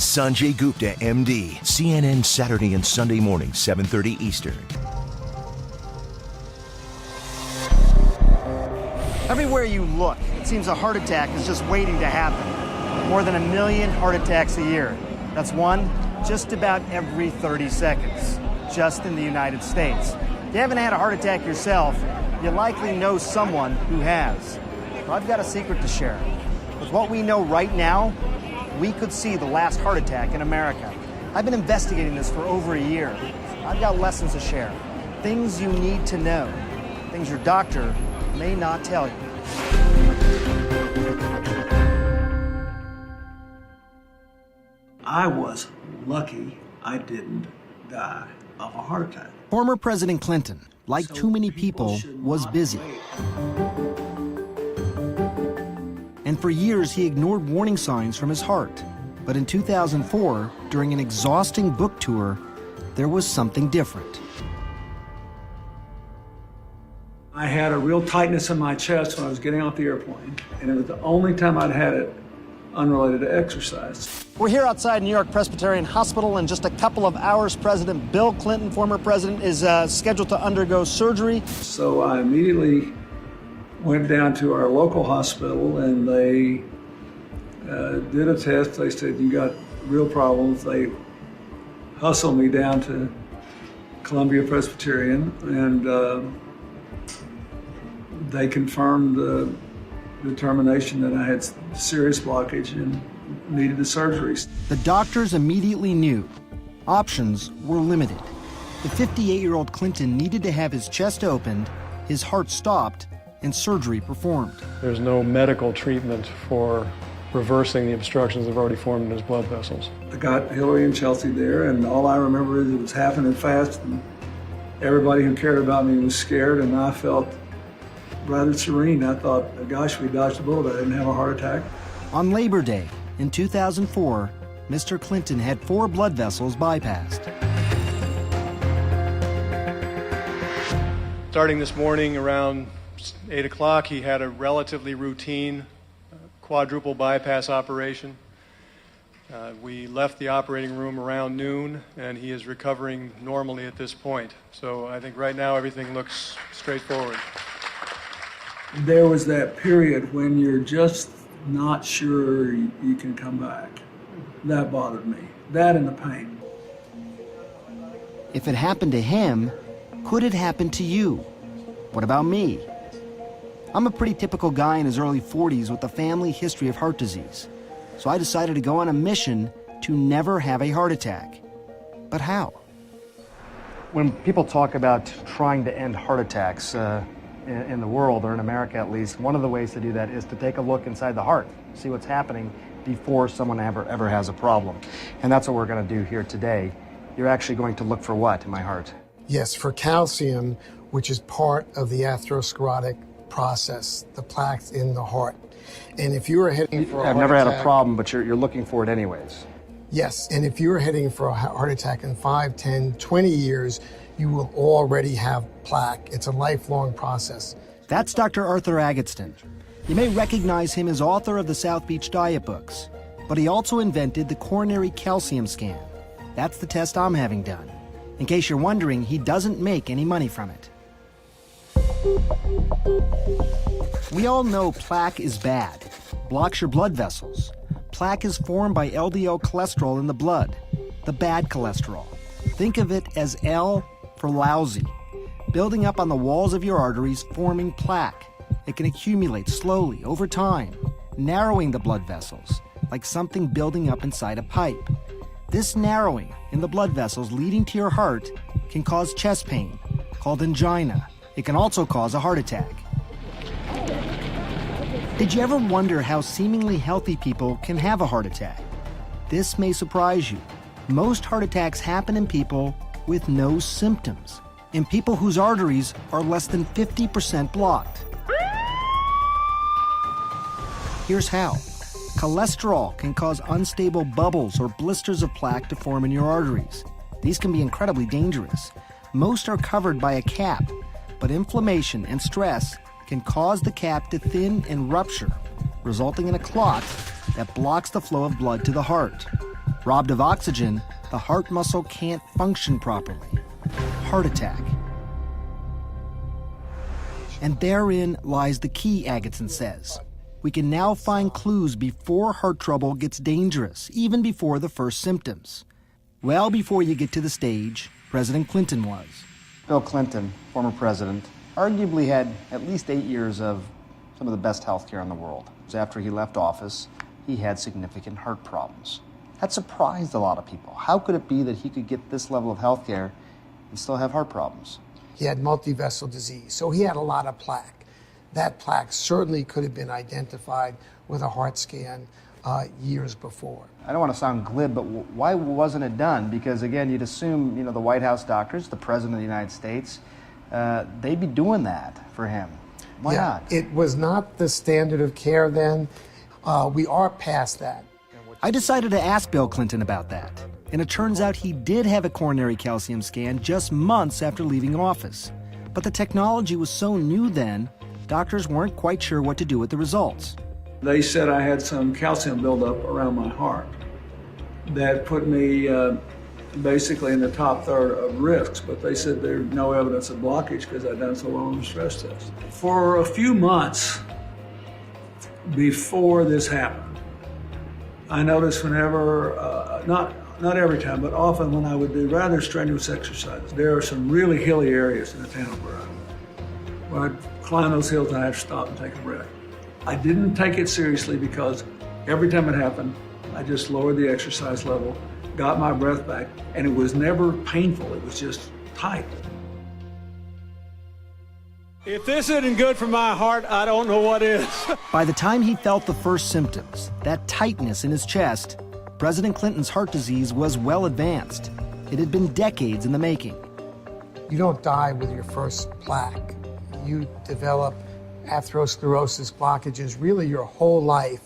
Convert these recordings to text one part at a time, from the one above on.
Sanjay Gupta, MD, CNN Saturday and Sunday morning, 7:30 Eastern. Everywhere you look, it seems a heart attack is just waiting to happen. More than 1 million heart attacks a year. That's one just about every 30 seconds, just in the United States. If you haven't had a heart attack yourself, you likely know someone who has. Well, I've got a secret to share. With what we know right now, we could see the last heart attack in America. I've been investigating this for over a year. I've got lessons to share. Things you need to know. Things your doctor may not tell you. I was lucky I didn't die of a heart attack. Former President Clinton, like too many people, was busy. And for years, he ignored warning signs from his heart. But in 2004, during an exhausting book tour, there was something different. I had a real tightness in my chest when I was getting off the airplane, and it was the only time I'd had it unrelated to exercise. We're here outside New York Presbyterian Hospital. In just a couple of hours, President Bill Clinton, former president, is scheduled to undergo surgery. So I immediately went down to our local hospital, and they did a test. They said, "You got real problems." They hustled me down to Columbia Presbyterian, and they confirmed the determination that I had serious blockage and needed the surgery. The doctors immediately knew options were limited. The 58-year-old Clinton needed to have his chest opened, his heart stopped, and surgery performed. There's no medical treatment for reversing the obstructions that have already formed in his blood vessels. I got Hillary and Chelsea there, and all I remember is it was happening fast, and everybody who cared about me was scared, and I felt rather serene. I thought, gosh, we dodged a bullet. I didn't have a heart attack. On Labor Day in 2004, Mr. Clinton had 4 blood vessels bypassed. Starting this morning around 8 o'clock, he had a relatively routine quadruple bypass operation. We left the operating room around noon, and he is recovering normally at this point. So I think right now everything looks straightforward. There was that period when you're just not sure you can come back. That bothered me. That and the pain. If it happened to him, could it happen to you? What about me? I'm a pretty typical guy in his early 40s with a family history of heart disease. So I decided to go on a mission to never have a heart attack. But how? When people talk about trying to end heart attacks in the world, or in America at least, one of the ways to do that is to take a look inside the heart, see what's happening before someone ever has a problem. And that's what we're going to do here today. You're actually going to look for what in my heart? Yes, for calcium, which is part of the atherosclerotic process, the plaques in the heart. And if you were heading for a I've heart never had attack, a problem, but you're looking for it anyways. Yes, and if you're heading for a heart attack in 5, 10, 20 years, you will already have plaque. It's a lifelong process. That's Dr. Arthur Agatston. You may recognize him as author of the South Beach Diet books, but he also invented the coronary calcium scan. That's the test I'm having done. In case you're wondering, he doesn't make any money from it. We all know plaque is bad, blocks your blood vessels. Plaque is formed by LDL cholesterol in the blood, the bad cholesterol. Think of it as L for lousy, building up on the walls of your arteries, forming plaque. It can accumulate slowly over time, narrowing the blood vessels, like something building up inside a pipe. This narrowing in the blood vessels leading to your heart can cause chest pain, called angina. It can also cause a heart attack. Did you ever wonder how seemingly healthy people can have a heart attack? This may surprise you. Most heart attacks happen in people with no symptoms, in people whose arteries are less than 50% blocked. Here's how. Cholesterol can cause unstable bubbles or blisters of plaque to form in your arteries. These can be incredibly dangerous. Most are covered by a cap, but inflammation and stress can cause the cap to thin and rupture, resulting in a clot that blocks the flow of blood to the heart. Robbed of oxygen, the heart muscle can't function properly. Heart attack. And therein lies the key, Agatsson says. We can now find clues before heart trouble gets dangerous, even before the first symptoms. Well before you get to the stage President Clinton was. Bill Clinton, former president, arguably had at least 8 years of some of the best health care in the world. After he left office, he had significant heart problems. That surprised a lot of people. How could it be that he could get this level of health care and still have heart problems? He had multivessel disease, so he had a lot of plaque. That plaque certainly could have been identified with a heart scan years before. I don't want to sound glib, but why wasn't it done? Because again, you'd assume, the White House doctors, the President of the United States, they'd be doing that for him. Why not? It was not the standard of care then. We are past that. I decided to ask Bill Clinton about that. And it turns out he did have a coronary calcium scan just months after leaving office. But the technology was so new then, doctors weren't quite sure what to do with the results. They said I had some calcium buildup around my heart that put me basically in the top third of risks, but they said there's no evidence of blockage because I'd done so well on the stress test. For a few months before this happened, I noticed whenever, not every time, but often when I would do rather strenuous exercises, there are some really hilly areas in the town where I'd climb those hills and I'd have to stop and take a breath. I didn't take it seriously because every time it happened, I just lowered the exercise level, got my breath back, and it was never painful, it was just tight. If this isn't good for my heart, I don't know what is. By the time he felt the first symptoms, that tightness in his chest, President Clinton's heart disease was well advanced. It had been decades in the making. You don't die with your first plaque. You develop atherosclerosis blockages really your whole life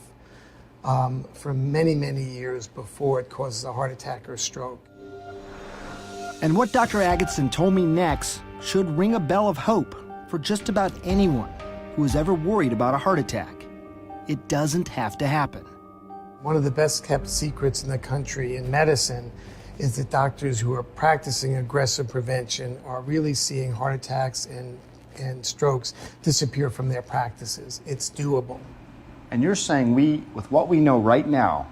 for many, many years before it causes a heart attack or a stroke. And what Dr. Agatsson told me next should ring a bell of hope for just about anyone who is ever worried about a heart attack. It doesn't have to happen. One of the best kept secrets in the country in medicine is that doctors who are practicing aggressive prevention are really seeing heart attacks and strokes disappear from their practices. It's doable. And you're saying with what we know right now,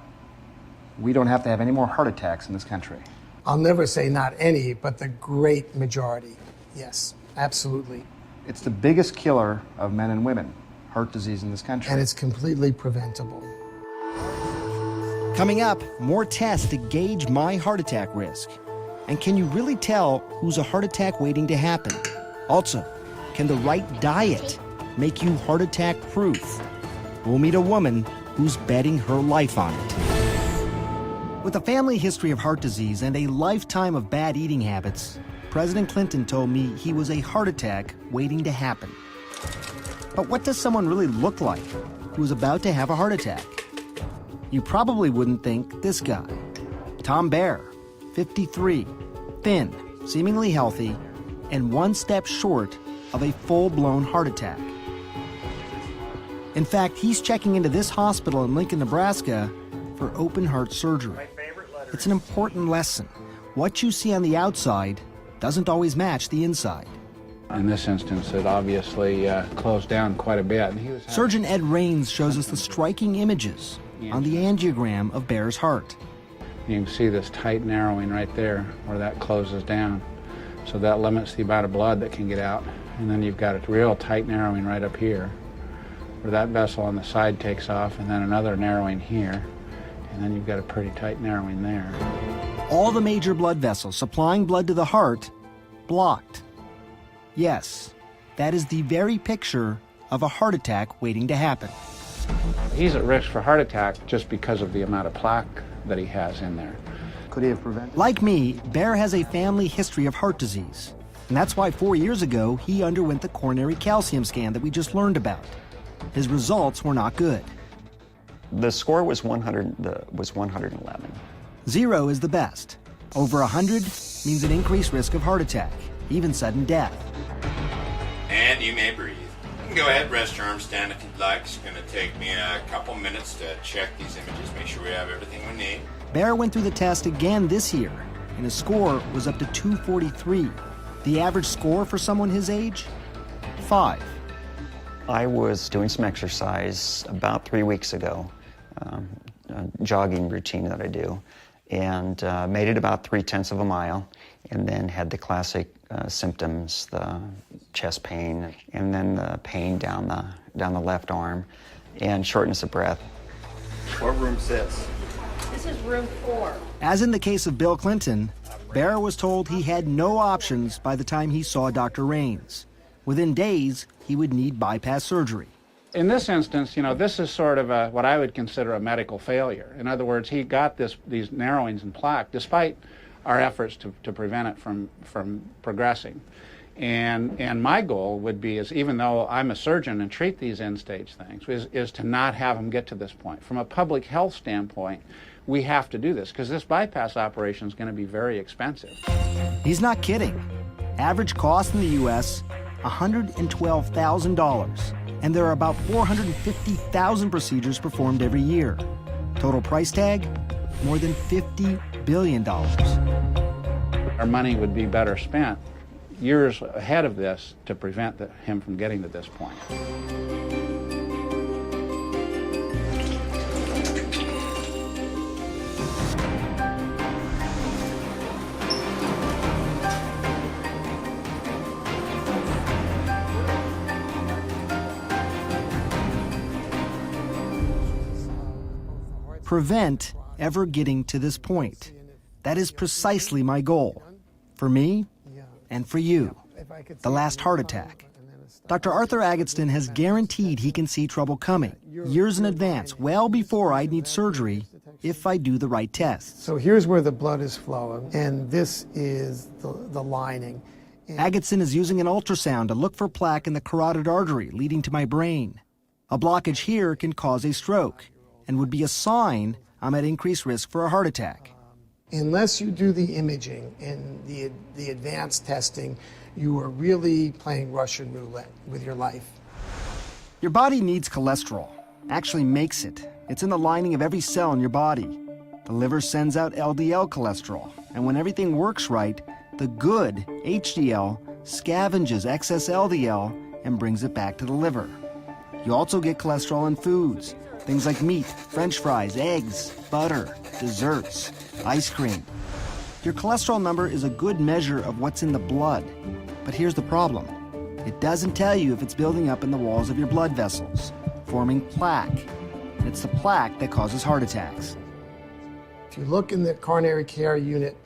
we don't have to have any more heart attacks in this country? I'll never say not any, but the great majority. Yes, absolutely. It's the biggest killer of men and women, heart disease in this country. And it's completely preventable. Coming up, more tests to gauge my heart attack risk. And can you really tell who's a heart attack waiting to happen? Also, can the right diet make you heart attack proof? We'll meet a woman who's betting her life on it. With a family history of heart disease and a lifetime of bad eating habits, President Clinton told me he was a heart attack waiting to happen. But what does someone really look like who's about to have a heart attack? You probably wouldn't think this guy. Tom Baer, 53, thin, seemingly healthy, and one step short of a full-blown heart attack. In fact, he's checking into this hospital in Lincoln, Nebraska for open heart surgery. It's an important lesson. What you see on the outside doesn't always match the inside. In this instance, it obviously closed down quite a bit. Surgeon Ed Raines shows us the striking images on the angiogram of Baer's heart. You can see this tight narrowing right there where that closes down. So that limits the amount of blood that can get out. And then you've got a real tight narrowing right up here where that vessel on the side takes off, and then another narrowing here. And then you've got a pretty tight narrowing there. All the major blood vessels supplying blood to the heart blocked. Yes, that is the very picture of a heart attack waiting to happen. He's at risk for heart attack just because of the amount of plaque that he has in there. Could he have prevented? Like me, Baer has a family history of heart disease. And that's why 4 years ago, he underwent the coronary calcium scan that we just learned about. His results were not good. The score was 111. 0 is the best. Over 100 means an increased risk of heart attack, even sudden death. And you may breathe. You can go ahead, rest your arms, stand if you'd like. It's going to take me a couple minutes to check these images, make sure we have everything we need. Bear went through the test again this year, and his score was up to 243. The average score for someone his age? 5. I was doing some exercise about 3 weeks ago, a jogging routine that I do, and made it about 3/10 of a mile, and then had the classic symptoms, the chest pain, and then the pain down the left arm, and shortness of breath. What room's this? This is room 4. As in the case of Bill Clinton, Bear was told he had no options by the time he saw Dr. Raines. Within days, he would need bypass surgery. In this instance, this is sort of what I would consider a medical failure. In other words, he got these narrowings in plaque despite our efforts to prevent it from progressing. And my goal would be, even though I'm a surgeon and treat these end-stage things, is to not have them get to this point. From a public health standpoint, we have to do this because this bypass operation is going to be very expensive. He's not kidding. Average cost in the U.S., $112,000. And there are about 450,000 procedures performed every year. Total price tag, more than $50 billion. Our money would be better spent years ahead of this to prevent him from getting to this point. Prevent ever getting to this point. That is precisely my goal. For me and for you. The last heart attack. Dr. Arthur Agatston has guaranteed he can see trouble coming years in advance, well before I'd need surgery, if I do the right tests. So here's where the blood is flowing, and this is the lining. Agatston is using an ultrasound to look for plaque in the carotid artery leading to my brain. A blockage here can cause a stroke and would be a sign I'm at increased risk for a heart attack. Unless you do the imaging and the advanced testing, you are really playing Russian roulette with your life. Your body needs cholesterol, actually makes it. It's in the lining of every cell in your body. The liver sends out LDL cholesterol, and when everything works right, the good HDL scavenges excess LDL and brings it back to the liver. You also get cholesterol in foods, things like meat, French fries, eggs, butter, desserts, ice cream. Your cholesterol number is a good measure of what's in the blood. But here's the problem. It doesn't tell you if it's building up in the walls of your blood vessels, forming plaque. And it's the plaque that causes heart attacks. If you look in the coronary care unit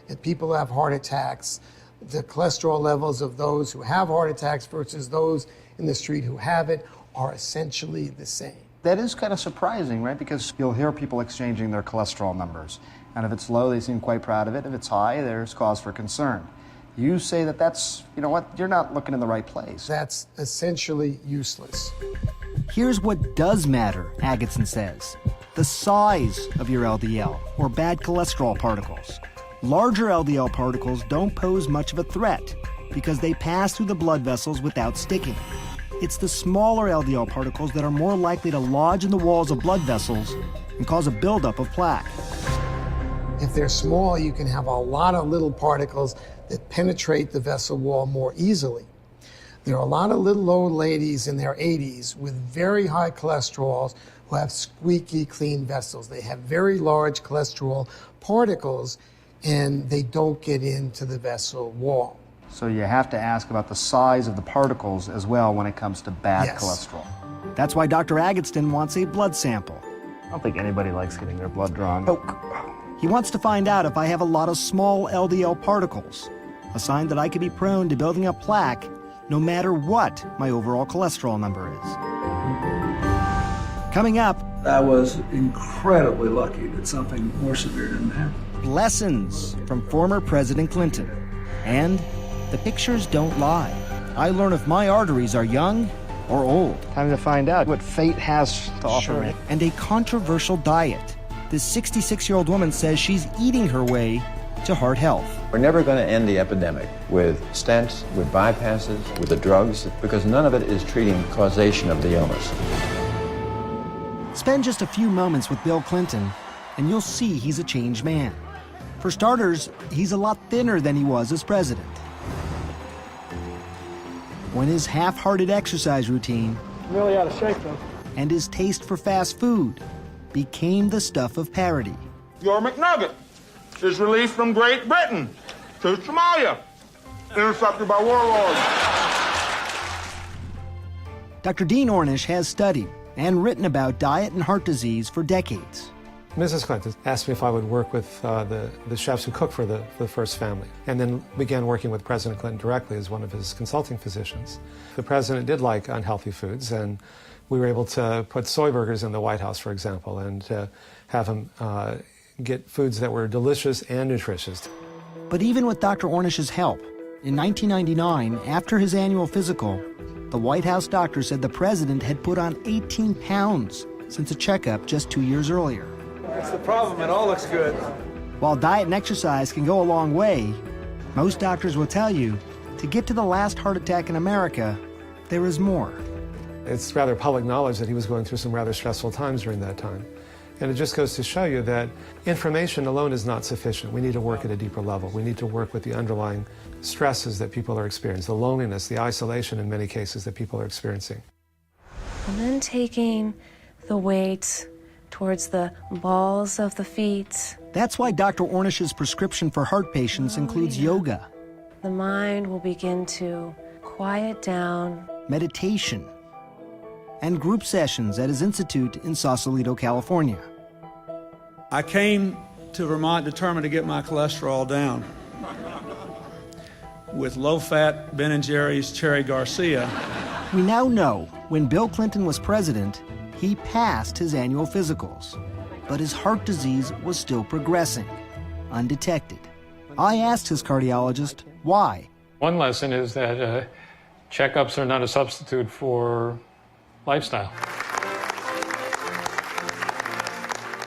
at people who have heart attacks, the cholesterol levels of those who have heart attacks versus those in the street who have it are essentially the same. That is kind of surprising, right? Because you'll hear people exchanging their cholesterol numbers. And if it's low, they seem quite proud of it. If it's high, there's cause for concern. You say that's, you're not looking in the right place. That's essentially useless. Here's what does matter, Agatston says. The size of your LDL, or bad cholesterol particles. Larger LDL particles don't pose much of a threat because they pass through the blood vessels without sticking. It's the smaller LDL particles that are more likely to lodge in the walls of blood vessels and cause a buildup of plaque. If they're small, you can have a lot of little particles that penetrate the vessel wall more easily. There are a lot of little old ladies in their 80s with very high cholesterols who have squeaky clean vessels. They have very large cholesterol particles and they don't get into the vessel wall. So you have to ask about the size of the particles as well when it comes to bad cholesterol. That's why Dr. Agatston wants a blood sample. I don't think anybody likes getting their blood drawn. He wants to find out if I have a lot of small LDL particles, a sign that I could be prone to building up plaque no matter what my overall cholesterol number is. Coming up, I was incredibly lucky that something more severe didn't happen. Lessons from former President Clinton. And the pictures don't lie. I learn if my arteries are young or old. Time to find out what fate has to offer me. And a controversial diet. This 66-year-old woman says she's eating her way to heart health. We're never going to end the epidemic with stents, with bypasses, with the drugs, because none of it is treating causation of the illness. Spend just a few moments with Bill Clinton, and you'll see he's a changed man. For starters, he's a lot thinner than he was as president. When his half-hearted exercise routine Really out of shape, though. and his taste for fast food became the stuff of parody. Your McNugget is released from Great Britain to Somalia, intercepted by warlords. Dr. Dean Ornish has studied and written about diet and heart disease for decades. Mrs. Clinton asked me if I would work with the chefs who cooked for the first family, and then began working with President Clinton directly as one of his consulting physicians. The president did like unhealthy foods, and we were able to put soy burgers in the White House, for example, and to have him get foods that were delicious and nutritious. But even with Dr. Ornish's help, in 1999, after his annual physical, the White House doctor said the president had put on 18 pounds since a checkup just 2 years earlier. That's the problem. It all looks good. While diet and exercise can go a long way, most doctors will tell you to get to the last heart attack in America, there is more. It's rather public knowledge that he was going through some rather stressful times during that time. And it just goes to show you that information alone is not sufficient. We need to work at a deeper level. We need to work with the underlying stresses that people are experiencing, the loneliness, the isolation in many cases that people are experiencing. And then taking the weight towards the balls of the feet. That's why Dr. Ornish's prescription for heart patients includes yoga, The mind will begin to quiet down. meditation, and group sessions at his institute in Sausalito, California. I came to Vermont determined to get my cholesterol down with low-fat Ben & Jerry's Cherry Garcia. We now know when Bill Clinton was president, he passed his annual physicals, but his heart disease was still progressing, undetected. I asked his cardiologist why. One lesson is that checkups are not a substitute for lifestyle.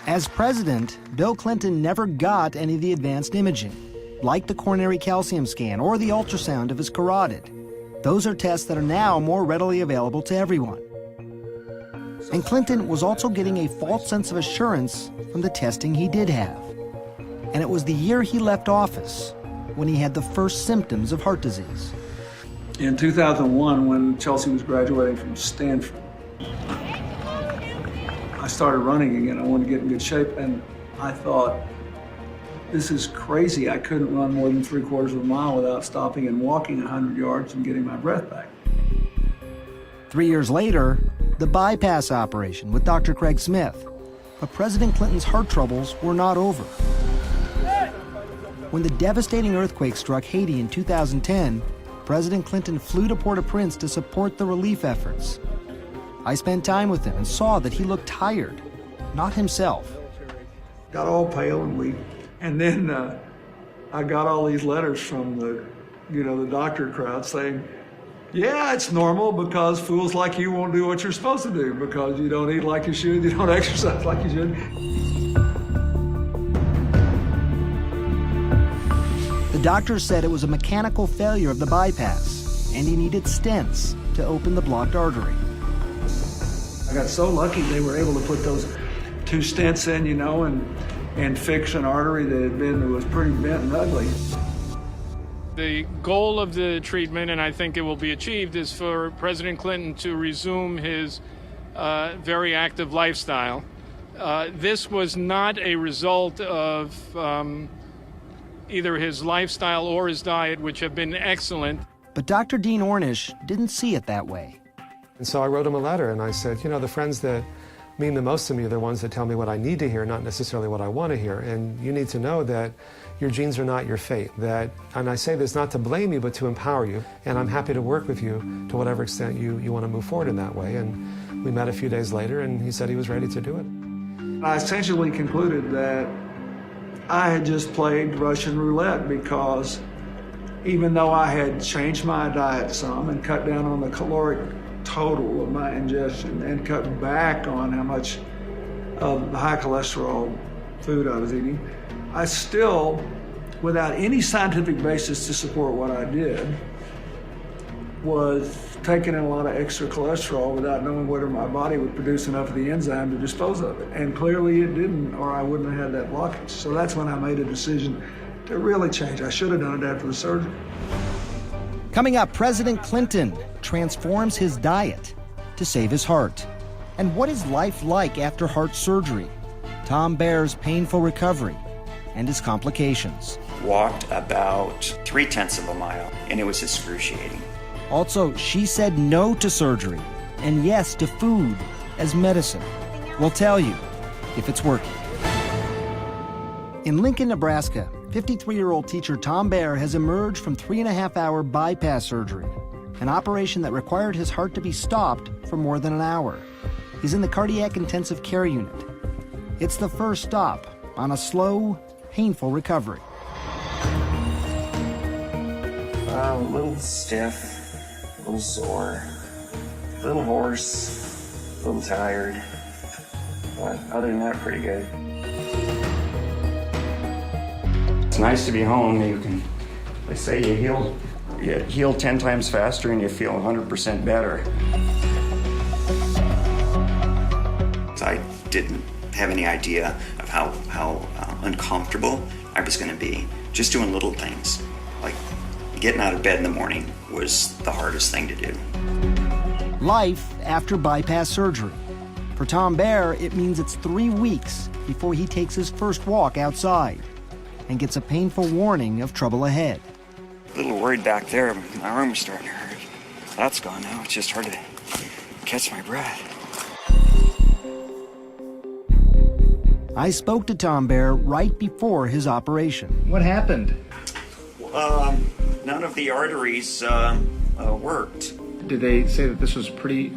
As president, Bill Clinton never got any of the advanced imaging, like the coronary calcium scan or the ultrasound of his carotid. Those are tests that are now more readily available to everyone. And Clinton was also getting a false sense of assurance from the testing he did have. And it was the year he left office when he had the first symptoms of heart disease. In 2001, when Chelsea was graduating from Stanford, I started running again. I wanted to get in good shape, and I thought, this is crazy. I couldn't run more than 3/4 of a mile without stopping and walking 100 yards and getting my breath back. 3 years later, the bypass operation with Dr. Craig Smith. But President Clinton's heart troubles were not over. When the devastating earthquake struck Haiti in 2010, President Clinton flew to Port-au-Prince to support the relief efforts. I spent time with him and saw that he looked tired, not himself. Got all pale and weak. And then I got all these letters from the doctor crowd saying, yeah, it's normal because fools like you won't do what you're supposed to do because you don't eat like you should, you don't exercise like you should. The doctor said it was a mechanical failure of the bypass, and he needed stents to open the blocked artery. I got so lucky they were able to put those 2 stents in, and fix an artery that was pretty bent and ugly. The goal of the treatment, and I think it will be achieved, is for President Clinton to resume his very active lifestyle. This was not a result of either his lifestyle or his diet, which have been excellent. But Dr. Dean Ornish didn't see it that way. And so I wrote him a letter and I said, the friends that mean the most to me are the ones that tell me what I need to hear, not necessarily what I want to hear. And you need to know that your genes are not your fate. And I say this not to blame you, but to empower you. And I'm happy to work with you to whatever extent you want to move forward in that way. And we met a few days later and he said he was ready to do it. I essentially concluded that I had just played Russian roulette because even though I had changed my diet some and cut down on the caloric total of my ingestion and cut back on how much of the high cholesterol food I was eating, I still, without any scientific basis to support what I did, was taking in a lot of extra cholesterol without knowing whether my body would produce enough of the enzyme to dispose of it. And clearly it didn't, or I wouldn't have had that blockage. So that's when I made a decision to really change. I should have done it after the surgery. Coming up, President Clinton transforms his diet to save his heart. And what is life like after heart surgery? Tom Baer's painful recovery and his complications. Walked about 0.3 of a mile, and it was excruciating. Also, she said no to surgery and yes to food as medicine. We'll tell you if it's working. In Lincoln, Nebraska, 53-year-old teacher Tom Baer has emerged from 3.5-hour bypass surgery, an operation that required his heart to be stopped for more than an hour. He's in the cardiac intensive care unit. It's the first stop on a slow, painful recovery. A little stiff, a little sore, a little hoarse, a little tired. But other than that, pretty good. It's nice to be home. You can, they say you heal 10 times faster and you feel 100% better. I didn't have any idea of how uncomfortable I was going to be just doing little things. Like getting out of bed in the morning was the hardest thing to do. Life after bypass surgery. For Tom Baer, it means it's 3 weeks before he takes his first walk outside and gets a painful warning of trouble ahead. A little worried back there. My arm was starting to hurt. That's gone now. It's just hard to catch my breath. I spoke to Tom Baer right before his operation. What happened? None of the arteries worked. Did they say that this was pretty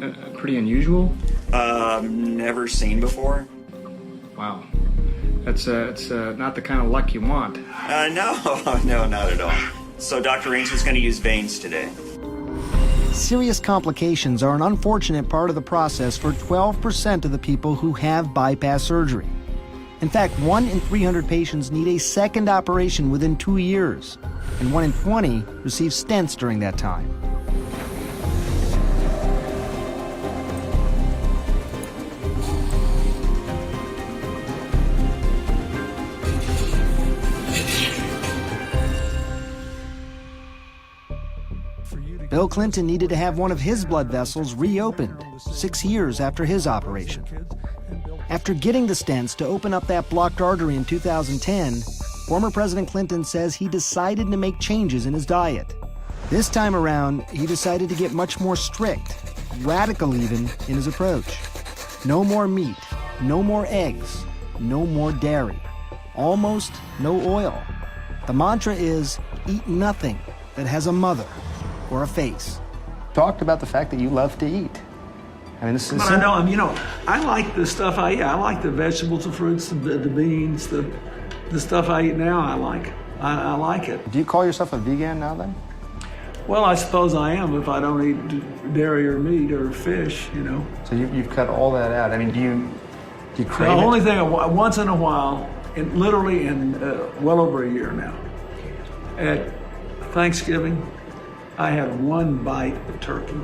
unusual? Never seen before. Wow. It's not the kind of luck you want. No, not at all. So Dr. Raines was going to use veins today. Serious complications are an unfortunate part of the process for 12% of the people who have bypass surgery. In fact, 1 in 300 patients need a second operation within 2 years, and 1 in 20 receive stents during that time. Bill Clinton needed to have one of his blood vessels reopened 6 years after his operation. After getting the stents to open up that blocked artery in 2010, former President Clinton says he decided to make changes in his diet. This time around, he decided to get much more strict, radical even, in his approach. No more meat, no more eggs, no more dairy, almost no oil. The mantra is, eat nothing that has a mother or a face. Talked about the fact that you love to eat. I mean, this is. But I know, I like the stuff I eat. I like the vegetables, the fruits, the beans, the stuff I eat now. I like it. Do you call yourself a vegan now then? Well, I suppose I am if I don't eat dairy or meat or fish, So you've cut all that out. I mean, do you crave it? The only thing, once in a while, literally in well over a year now, at Thanksgiving, I had one bite of turkey.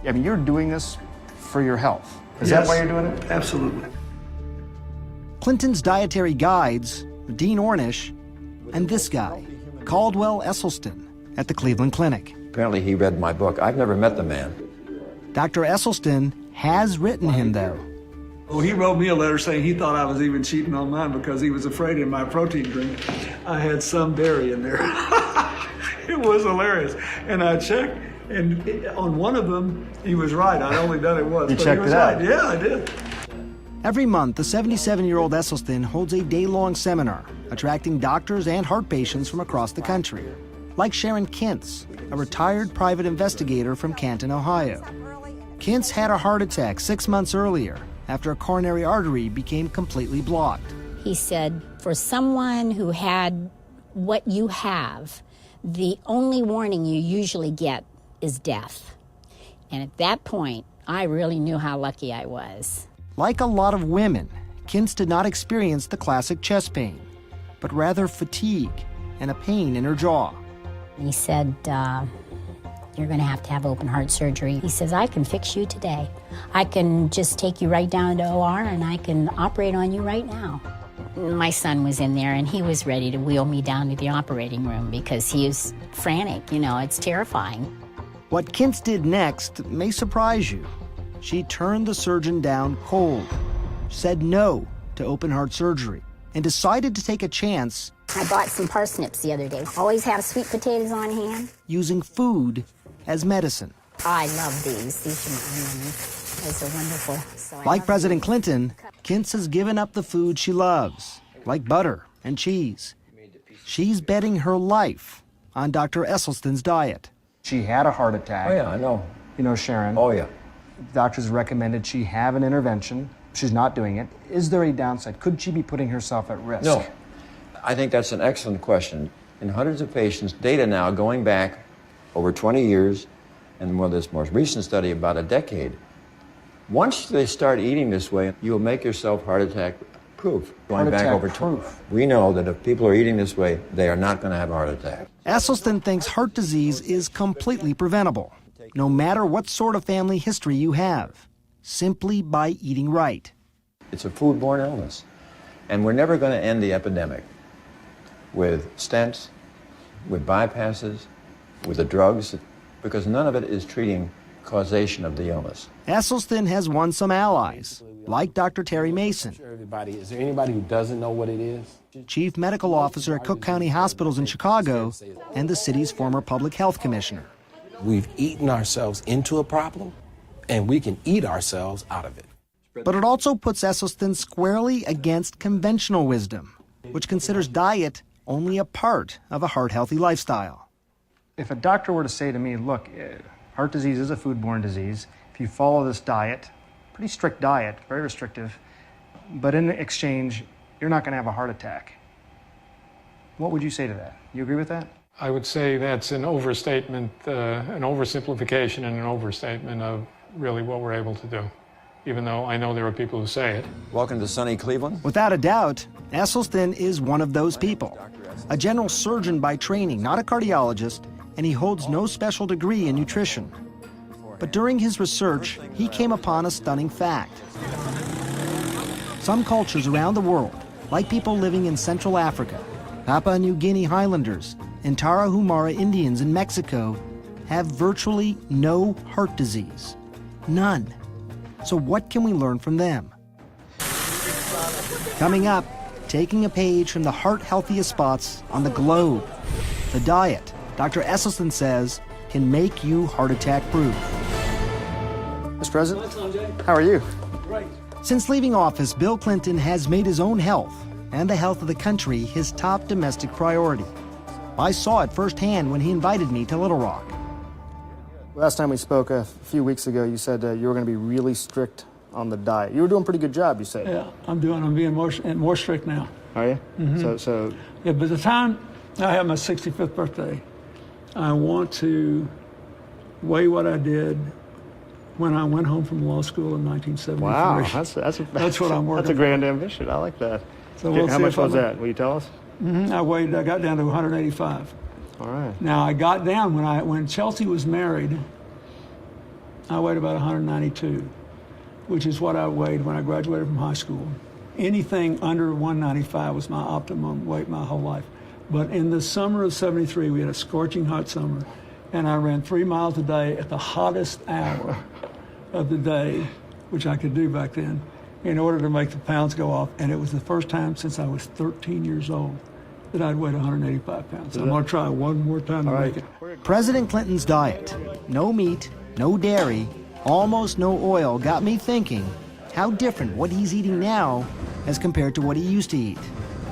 I mean, you're doing this for your health. Is Yes, that why you're doing it? Absolutely. Clinton's dietary guides, Dean Ornish, and this guy, Caldwell Esselstyn, at the Cleveland Clinic. Apparently he read my book. I've never met the man. Dr. Esselstyn has written him, though. Well, he wrote me a letter saying he thought I was even cheating on mine because he was afraid in my protein drink I had some dairy in there. It was hilarious. And I checked, and on one of them, he was right. I'd only done it once. You but checked he was it out? right. Yeah, I did. Every month, the 77-year-old Esselstyn holds a day-long seminar, attracting doctors and heart patients from across the country. Like Sharon Kintz, a retired private investigator from Canton, Ohio. Kintz had a heart attack 6 months earlier after a coronary artery became completely blocked. He said, for someone who had what you have, the only warning you usually get is death. And at that point, I really knew how lucky I was. Like a lot of women, Kintz did not experience the classic chest pain, but rather fatigue and a pain in her jaw. He said, You're going to have open heart surgery. He says, I can fix you today. I can just take you right down to OR and I can operate on you right now. My son was in there and he was ready to wheel me down to the operating room because he was frantic. You know, it's terrifying. What Kintz did next may surprise you. She turned the surgeon down cold, said no to open heart surgery, and decided to take a chance. I bought some parsnips the other day. Always have sweet potatoes on hand. Using food as medicine. I love these. These are wonderful. So Like President Clinton, Kintz has given up the food she loves, like butter and cheese. She's betting her life on Dr. Esselstyn's diet. She had a heart attack. Oh, yeah, I know. You know, Sharon. Oh, yeah. Doctors recommended she have an intervention. She's not doing it. Is there a downside? Could she be putting herself at risk? No. I think that's an excellent question. In hundreds of patients, data now going back over 20 years, and this most recent study about a decade, once they start eating this way, you'll make yourself heart attack proof. Going back over proof. We know that if people are eating this way, they are not going to have a heart attack. Esselstyn thinks heart disease is completely preventable, no matter what sort of family history you have, simply by eating right. It's a foodborne illness, and we're never going to end the epidemic with stents, with bypasses, with the drugs, because none of it is treating causation of the illness. Esselstyn has won some allies, like Dr. Terry Mason. Is there anybody who doesn't know what it is? Chief Medical Officer at Cook County Hospitals in Chicago and the city's former public health commissioner. We've eaten ourselves into a problem, and we can eat ourselves out of it. But it also puts Esselstyn squarely against conventional wisdom, which considers diet only a part of a heart-healthy lifestyle. If a doctor were to say to me, look, heart disease is a foodborne disease. If you follow this diet, pretty strict diet, very restrictive, but in exchange, you're not going to have a heart attack. What would you say to that? You agree with that? I would say that's an overstatement, an oversimplification and an overstatement of really what we're able to do, even though I know there are people who say it. Welcome to sunny Cleveland. Without a doubt, Esselstyn is one of those people. A general surgeon by training, not a cardiologist, and he holds no special degree in nutrition. But during his research, he came upon a stunning fact. Some cultures around the world, like people living in Central Africa, Papua New Guinea Highlanders, and Tarahumara Indians in Mexico, have virtually no heart disease. None. So what can we learn from them? Coming up, taking a page from the heart-healthiest spots on the globe. The diet, Dr. Esselstyn says, can make you heart attack proof. Mr. President, how are you? Great. Since leaving office, Bill Clinton has made his own health and the health of the country his top domestic priority. I saw it firsthand when he invited me to Little Rock. Last time we spoke a few weeks ago, you said you were going to be really strict on the diet. You were doing a pretty good job, you said. Yeah, I'm being more strict now. Are you? Mm-hmm. Yeah, by the time I have my 65th birthday, I want to weigh what I did when I went home from law school in 1973. Wow, that's what I'm working. That's a grand ambition. I like that. So how much was that? Will you tell us? Mm-hmm. I got down to 185. All right. Now I got down when Chelsea was married. I weighed about 192, which is what I weighed when I graduated from high school. Anything under 195 was my optimum weight my whole life. But in the summer of '73, we had a scorching hot summer, and I ran 3 miles a day at the hottest hour of the day, which I could do back then, in order to make the pounds go off. And it was the first time since I was 13 years old that I'd weighed 185 pounds. So I'm going to try one more time to make it. President Clinton's diet, no meat, no dairy, almost no oil, got me thinking how different what he's eating now as compared to what he used to eat,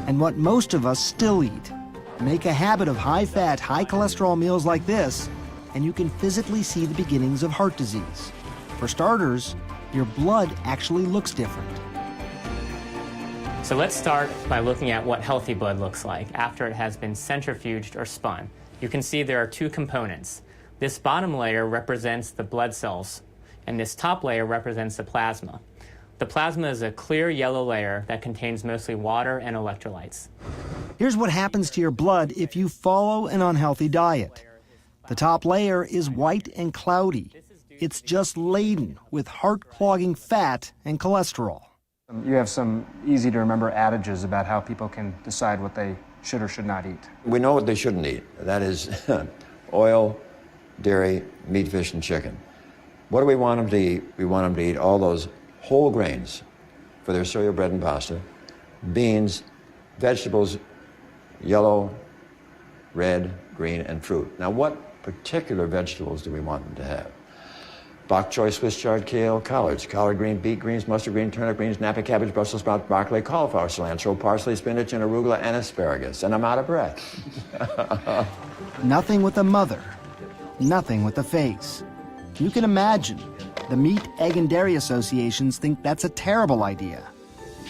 and what most of us still eat. Make a habit of high-fat, high-cholesterol meals like this, and you can physically see the beginnings of heart disease. For starters, your blood actually looks different. So let's start by looking at what healthy blood looks like after it has been centrifuged or spun. You can see there are two components. This bottom layer represents the blood cells, and this top layer represents the plasma. The plasma is a clear yellow layer that contains mostly water and electrolytes. Here's what happens to your blood if you follow an unhealthy diet. The top layer is white and cloudy. It's just laden with heart-clogging fat and cholesterol. You have some easy-to-remember adages about how people can decide what they should or should not eat. We know what they shouldn't eat. That is oil, dairy, meat, fish, and chicken. What do we want them to eat? We want them to eat all those whole grains for their cereal, bread, and pasta, beans, vegetables, yellow, red, green, and fruit. Now, what particular vegetables do we want them to have? Bok choy, Swiss chard, kale, collards, collard green, beet greens, mustard green, turnip greens, napa cabbage, Brussels sprouts, broccoli, cauliflower, cilantro, parsley, spinach, and arugula, and asparagus. And I'm out of breath. Nothing with a mother, nothing with a face. You can imagine the meat, egg, and dairy associations think that's a terrible idea.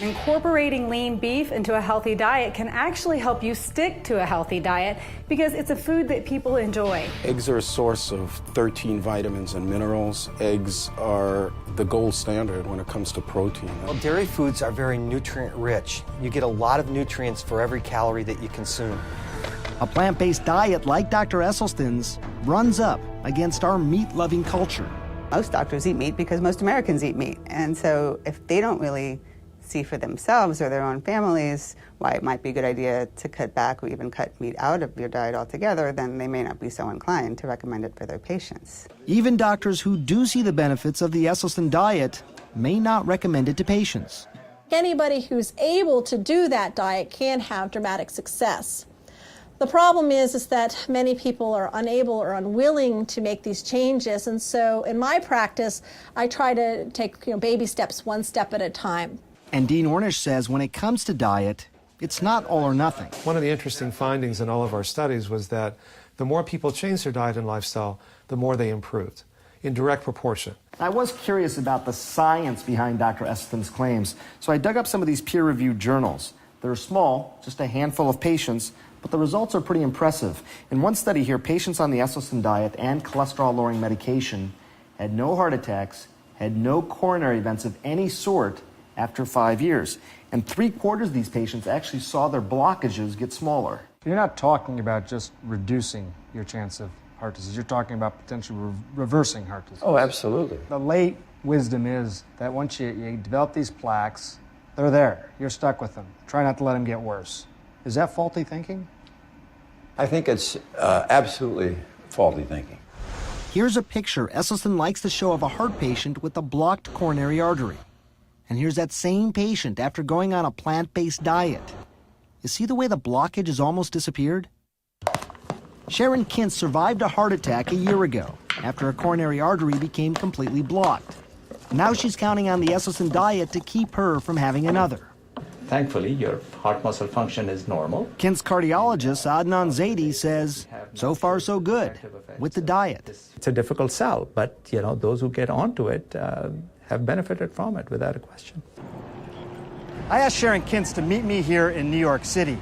Incorporating lean beef into a healthy diet can actually help you stick to a healthy diet because it's a food that people enjoy. Eggs are a source of 13 vitamins and minerals. Eggs are the gold standard when it comes to protein. Well, dairy foods are very nutrient rich. You get a lot of nutrients for every calorie that you consume. A plant-based diet like Dr. Esselstyn's runs up against our meat-loving culture. Most doctors eat meat because most Americans eat meat. And so if they don't really see for themselves or their own families why it might be a good idea to cut back or even cut meat out of your diet altogether, then they may not be so inclined to recommend it for their patients. Even doctors who do see the benefits of the Esselstyn diet may not recommend it to patients. Anybody who's able to do that diet can have dramatic success. The problem is that many people are unable or unwilling to make these changes, and so in my practice, I try to take baby steps, one step at a time. And Dean Ornish says when it comes to diet, it's not all or nothing. One of the interesting findings in all of our studies was that the more people changed their diet and lifestyle, the more they improved, in direct proportion. I was curious about the science behind Dr. Esselstyn's claims, so I dug up some of these peer-reviewed journals. They're small, just a handful of patients, but the results are pretty impressive. In one study here, patients on the Esselstyn diet and cholesterol-lowering medication had no heart attacks, had no coronary events of any sort after 5 years. And 3/4 of these patients actually saw their blockages get smaller. You're not talking about just reducing your chance of heart disease. You're talking about potentially reversing heart disease. Oh, absolutely. The late wisdom is that once you develop these plaques, they're there. You're stuck with them. Try not to let them get worse. Is that faulty thinking? I think it's absolutely faulty thinking. Here's a picture Esselstyn likes to show of a heart patient with a blocked coronary artery. And here's that same patient after going on a plant-based diet. You see the way the blockage has almost disappeared? Sharon Kintz survived a heart attack a year ago after a coronary artery became completely blocked. Now she's counting on the Esselstyn diet to keep her from having another. Thankfully, your heart muscle function is normal. Kint's cardiologist, Adnan Zaidi, says so far so good with the diet. It's a difficult sell, but those who get onto it have benefited from it without a question. I asked Sharon Kintz to meet me here in New York City.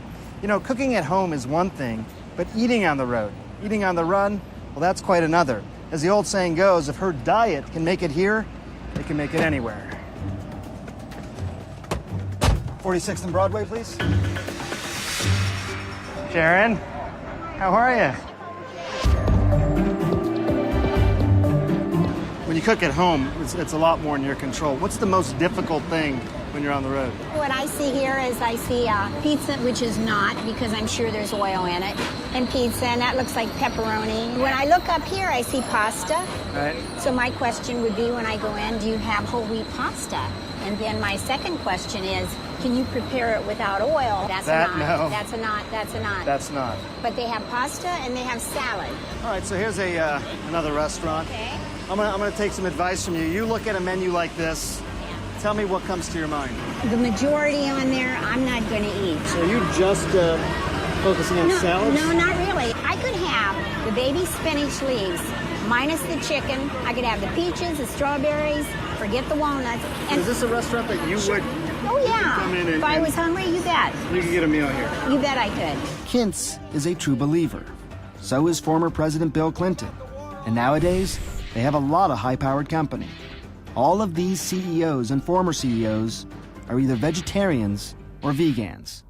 Cooking at home is one thing, but eating on the road, eating on the run, well, that's quite another. As the old saying goes, if her diet can make it here, it can make it anywhere. 46th and Broadway, please. Sharon, how are you? When you cook at home, it's a lot more in your control. What's the most difficult thing when you're on the road? What I see here is I see pizza, which is not, because I'm sure there's oil in it, and pizza, and that looks like pepperoni. When I look up here, I see pasta. Right. So my question would be when I go in, do you have whole wheat pasta? And then my second question is, can you prepare it without oil? That's a not. No. That's a not. That's a not. That's not. But they have pasta and they have salad. All right, so here's another restaurant. Okay. I'm gonna take some advice from you. You look at a menu like this. Tell me what comes to your mind. The majority on there, I'm not going to eat. So are you just focusing on salads? No, not really. I could have the baby spinach leaves, minus the chicken. I could have the peaches, the strawberries, forget the walnuts. And is this a restaurant that you would come in and... If I was hungry, you bet. You could get a meal here. You bet I could. Kintz is a true believer. So is former President Bill Clinton. And nowadays, they have a lot of high-powered company. All of these CEOs and former CEOs are either vegetarians or vegans.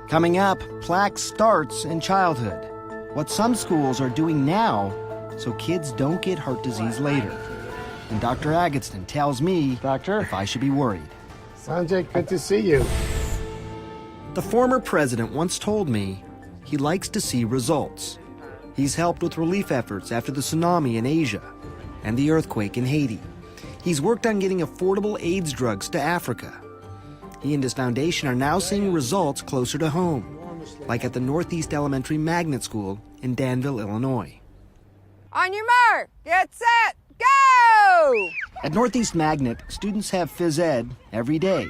Coming up, plaque starts in childhood. what some schools are doing now so kids don't get heart disease later. And Dr. Agatston tells me if I should be worried. Sanjay, good to see you. The former president once told me he likes to see results. He's helped with relief efforts after the tsunami in Asia and the earthquake in Haiti. He's worked on getting affordable AIDS drugs to Africa. He and his foundation are now seeing results closer to home, like at the Northeast Elementary Magnet School in Danville, Illinois. On your mark, get set, go! At Northeast Magnet, students have phys ed every day.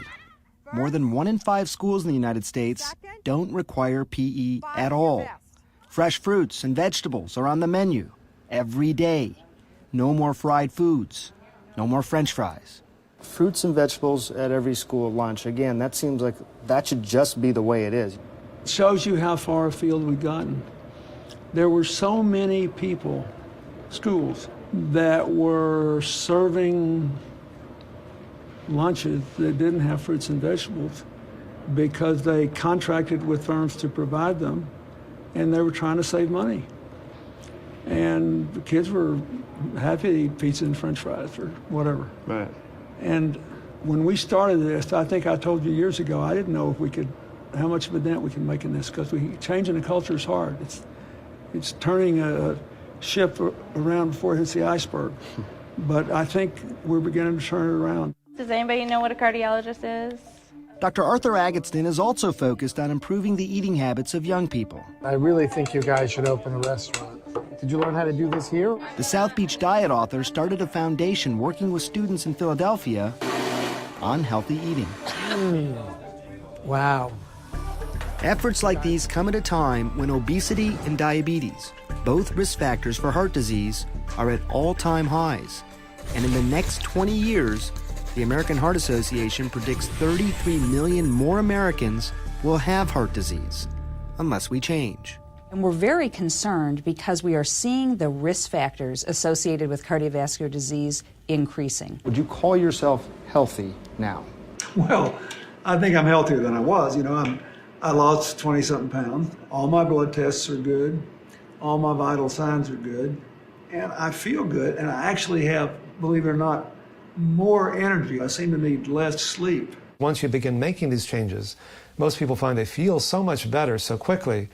More than 1 in 5 schools in the United States don't require PE at all. Fresh fruits and vegetables are on the menu every day. No more fried foods. No more French fries. Fruits and vegetables at every school lunch. Again, that seems like that should just be the way it is. It shows you how far afield we've gotten. There were so many people, schools, that were serving lunches that didn't have fruits and vegetables because they contracted with firms to provide them, and they were trying to save money. And the kids were happy to eat pizza and French fries or whatever. Right. And when we started this, I think I told you years ago, I didn't know if we could, how much of a dent we can make in this, because changing the culture is hard. It's turning a ship around before it hits the iceberg. But I think we're beginning to turn it around. Does anybody know what a cardiologist is? Dr. Arthur Agatston is also focused on improving the eating habits of young people. I really think you guys should open a restaurant. Did you learn how to do this here? The South Beach Diet author started a foundation working with students in Philadelphia on healthy eating. Wow. Efforts like these come at a time when obesity and diabetes, both risk factors for heart disease, are at all-time highs. And in the next 20 years, the American Heart Association predicts 33 million more Americans will have heart disease, unless we change. And we're very concerned because we are seeing the risk factors associated with cardiovascular disease increasing. Would you call yourself healthy now? Well, I think I'm healthier than I was. You know, I lost 20-something pounds. All my blood tests are good. All my vital signs are good. And I feel good. And I actually have, believe it or not, more energy. I seem to need less sleep. Once you begin making these changes, most people find they feel so much better so quickly.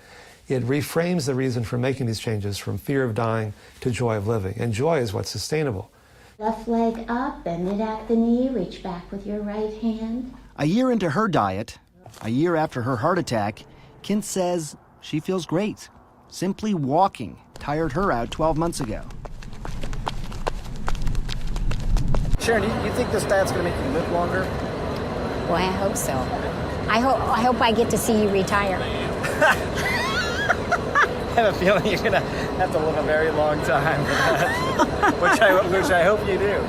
It reframes the reason for making these changes from fear of dying to joy of living. And joy is what's sustainable. Left leg up, bend it at the knee, reach back with your right hand. A year into her diet, a year after her heart attack, Kint says she feels great. Simply walking tired her out 12 months ago. Sharon, you think this diet's going to make you live longer? Well, I hope so. I hope I get to see you retire. I have a feeling you're going to have to live a very long time for that, which I hope you do.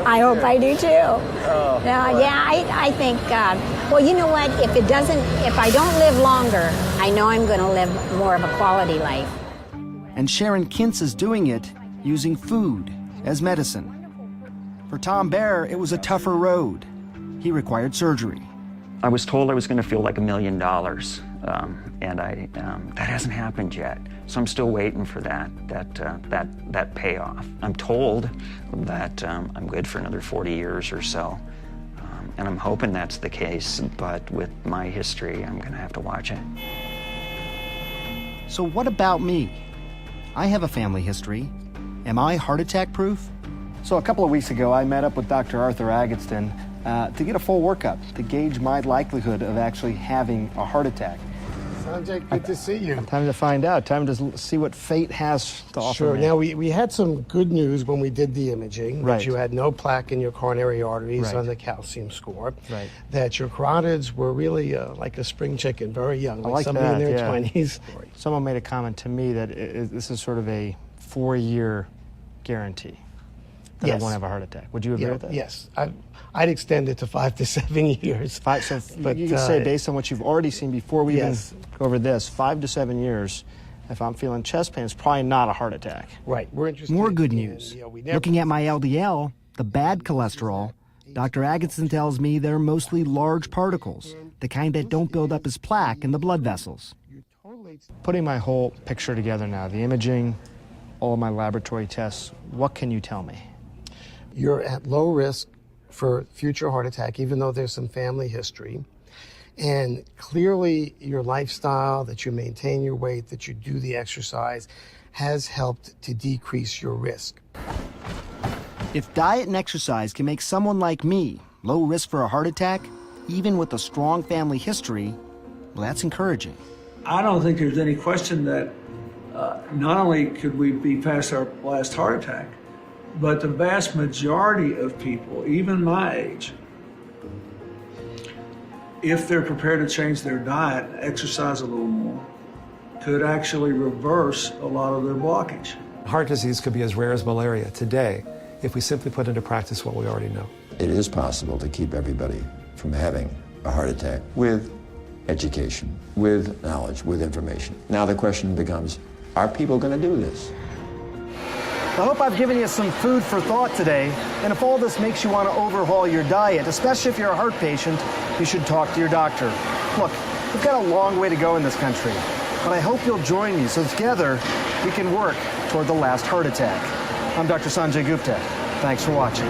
I hope I do too. Oh, I think, well, you know what? If I don't live longer, I know I'm going to live more of a quality life. And Sharon Kintz is doing it using food as medicine. For Tom Baer, it was a tougher road. He required surgery. I was told I was going to feel like $1 million, and that hasn't happened yet. So I'm still waiting for that payoff. I'm told that I'm good for another 40 years or so, and I'm hoping that's the case. But with my history, I'm going to have to watch it. So what about me? I have a family history. Am I heart attack proof? So a couple of weeks ago, I met up with Dr. Arthur Agatston to get a full workup to gauge my likelihood of actually having a heart attack. Sanjay, good to see you. Time to find out. Time to see what fate has to offer. Sure. me. Now, we had some good news when we did the imaging. Right. That you had no plaque in your coronary arteries Right. on the calcium score. Right. That your carotids were really like a spring chicken, very young, I like somebody that, in their yeah. 20s. Someone made a comment to me that this is sort of a 4-year guarantee that I won't have a heart attack. Would you agree with that? Yes. I'd extend it to 5 to 7 years. But you could say, based on what you've already seen before we even go over this, 5 to 7 years, if I'm feeling chest pain, it's probably not a heart attack. Right. We're interested. More good news. Looking at my LDL, the bad cholesterol, Dr. Agatston tells me they're mostly large particles, the kind that don't build up as plaque in the blood vessels. Putting my whole picture together now, the imaging, all of my laboratory tests, what can you tell me? You're at low risk for future heart attack, even though there's some family history. And clearly your lifestyle, that you maintain your weight, that you do the exercise, has helped to decrease your risk. If diet and exercise can make someone like me low risk for a heart attack, even with a strong family history, well, that's encouraging. I don't think there's any question that not only could we be past our last heart attack, but the vast majority of people, even my age, if they're prepared to change their diet, exercise a little more, could actually reverse a lot of their blockage. Heart disease could be as rare as malaria today if we simply put into practice what we already know. It is possible to keep everybody from having a heart attack with education, with knowledge, with information. Now the question becomes, are people going to do this? I hope I've given you some food for thought today, and if all this makes you want to overhaul your diet, especially if you're a heart patient, you should talk to your doctor. Look, we've got a long way to go in this country, but I hope you'll join me so together we can work toward the last heart attack. I'm Dr. Sanjay Gupta. Thanks for watching.